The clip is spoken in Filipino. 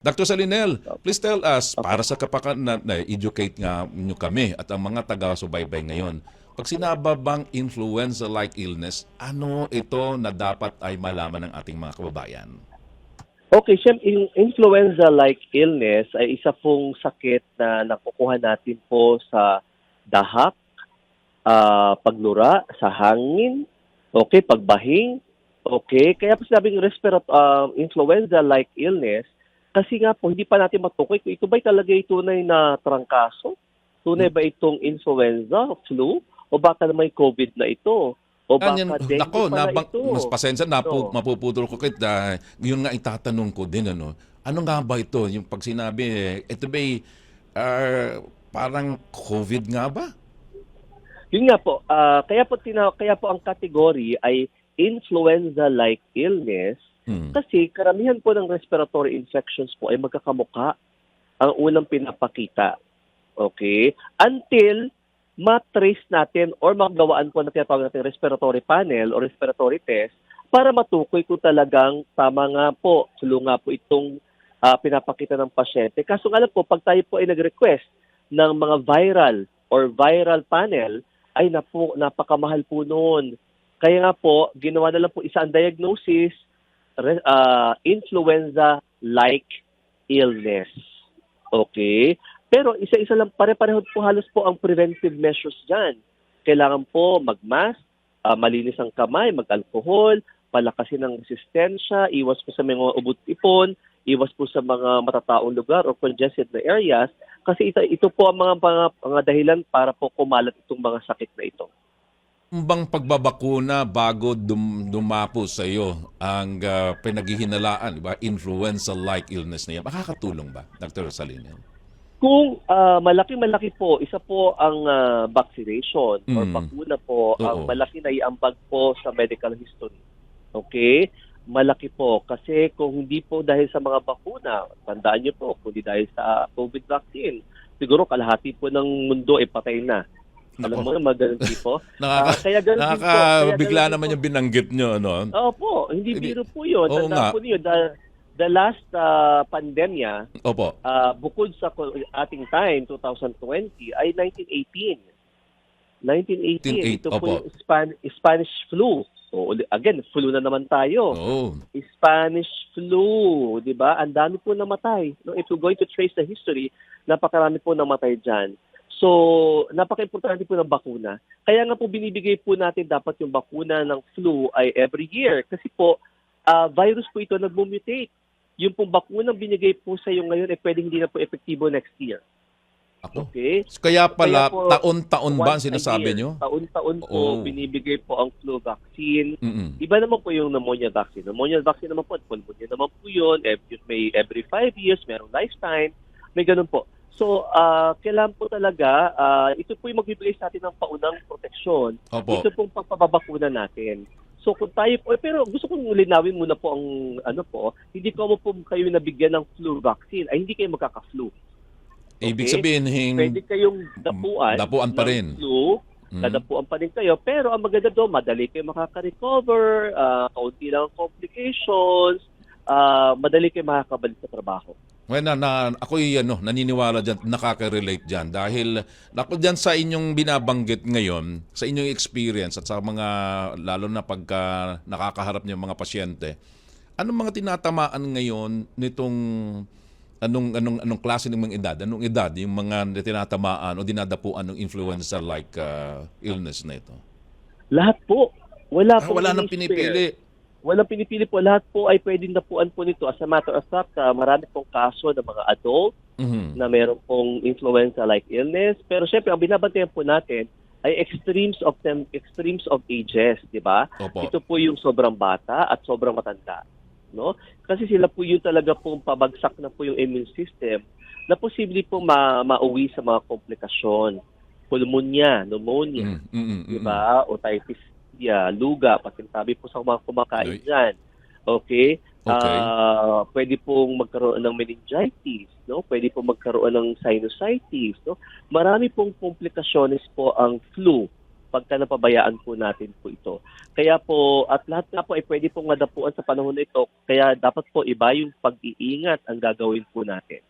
Dr. Salinel, Opo. please tell us, Opo. para sa na-educate nga nyo kami at ang mga taga-subaybay ngayon, pag sinababang influenza-like illness, ano ito na dapat ay malaman ng ating mga kababayan? Okay, siyempre, yung influenza-like illness ay isa pong sakit na nakukuha natin po sa dahak, paglura, sa hangin, okay, pagbahing, okay. Kaya po sinabing influenza-like illness, kasi nga po, hindi pa natin matukoy kung ito ba'y talaga ay tunay na trangkaso, tunay ba itong influenza, flu, o baka naman COVID na ito, o Ganyan, baka dengue nako, pala mas ito. pasensya No. mapuputol ko kita. Yun nga itatanong ko din, ano. Ano nga ba ito? Yung pag sinabi, ito ba'y parang COVID nga ba? Yun nga po, kaya po ang category ay influenza-like illness Hmm. kasi karamihan po ng respiratory infections po ay magkakamukha ang unang pinapakita. Okay? Until matrace natin or magawaan po na tinatawag natin respiratory panel or respiratory test para matukoy kung talagang tama nga po, flu nga po itong pinapakita ng pasyente. Kaso nga lang po, pag tayo po ay nag-request ng mga viral panel, ay napakamahal po noon. Kaya nga po, ginawa na lang po isa ang diagnosis, influenza-like illness. Okay? Pero isa-isa lang, pare-pareho po halos po ang preventive measures dyan. Kailangan po mag-mask, malinis ang kamay, mag-alcohol, palakasin ang resistensya, iwas po sa mga ubot-ipon, iwas po sa mga matataong lugar o congested na areas kasi ito po ang mga dahilan para po kumalat itong mga sakit na ito. Yung bang pagbabakuna bago dumapo sa iyo ang pinaghihinalaan, di ba? Influenza-like illness na yan. Makakatulong ba, Dr. Salinel? Kung malaki-malaki po, isa po ang vaccination or Mm. bakuna po, ang Oo. malaki na iambag po sa medical history. Okay? Malaki po. Kasi kung hindi po dahil sa mga bakuna, tandaan niyo po, kung hindi dahil sa COVID vaccine, siguro kalahati po ng mundo ay patay na. Alam mo Nako. na, mga ganun tipo. Nakaka Kaya ganun din po. Kaya ganun nakakabigla din naman po. yung binanggit nyo, ano? Opo, hindi Hindi, biro po yun. oo Tandaan nga. po niyo, the last pandemya, Opo. bukod sa ating time, 2020, ay 1918. 1918, 188, ito po opo. yung Spanish flu. So, again, flu na naman tayo. Oo. Spanish flu, di ba? Ang dami po namatay. No, if we're going to trace the history, napakarami po namatay dyan. So, napaka-importante po ng bakuna. Kaya nga po binibigay po natin dapat yung bakuna ng flu ay every year. Kasi po, virus po ito nag-mutate. Yung pong bakunang binigay po sa iyo ngayon ay pwedeng hindi na po epektibo next year. Ako. Okay? Kaya Kaya pala, po, taon-taon ba ang once a sinasabi year, nyo? taon-taon po, Oo. binibigay po ang flu vaccine. Mm-mm. Iba naman po yung pneumonia vaccine. Pneumonia vaccine naman po, at pneumonia naman po yun. May every 5 years, merong lifetime. May ganun po. So, kailangan po talaga, ito po yung magbibigay sa atin ng paunang proteksyon. Opo. Ito pong pagpapabakuna natin. So, kung tayo po, pero gusto kong linawin muna po ang, hindi ko po kayo nabigyan ng flu vaccine, ay hindi kayo magkaka-flu. Ibig Okay? sabihin, Pwede kayong dapuan dapuan pa ng rin. flu, Mm. dadapuan pa rin kayo, pero ang maganda doon, madali kayo makaka-recover, kaunti lang ang complications, madali kayo makakabalik sa trabaho. Well, ako'y naniniwala dyan, nakaka-relate dyan. Dahil ako dyan sa inyong binabanggit ngayon, sa inyong experience at sa mga, lalo na pagka nakakaharap niyo mga pasyente, anong mga tinatamaan ngayon nitong anong klase ng mga edad? Anong edad yung mga tinatamaan o dinadapuan ng influenza-like illness na ito? Lahat po. Wala pong Wala nang ini-spare. pinipili. Walang pinipili po. Lahat po ay pwedeng dapuan po nito. As a matter of fact, marami pong kaso ng mga adult Mhm. na meron pong influenza-like illness. Pero syempre, ang binabantayan po natin ay extremes of ages, di ba? Opo. Ito po yung sobrang bata at sobrang matanda. No? Kasi sila po yung talaga pong pabagsak na po yung immune system na posible po mauwi sa mga komplikasyon. Pneumonia, Mm, mm, mm, di mm. ba? Otitis media, luga, pasintabi po sa mga kumakain Ay. dyan. Okay? Okay. Pwede pong magkaroon ng meningitis, no? Pwede pong magkaroon ng sinusitis, no? Marami pong komplikasyones po ang flu. pagka napabayaan po natin po ito. Kaya po, at lahat nga po ay pwede pong madapuan sa panahon na ito, kaya dapat po iba yung pag-iingat ang gagawin po natin.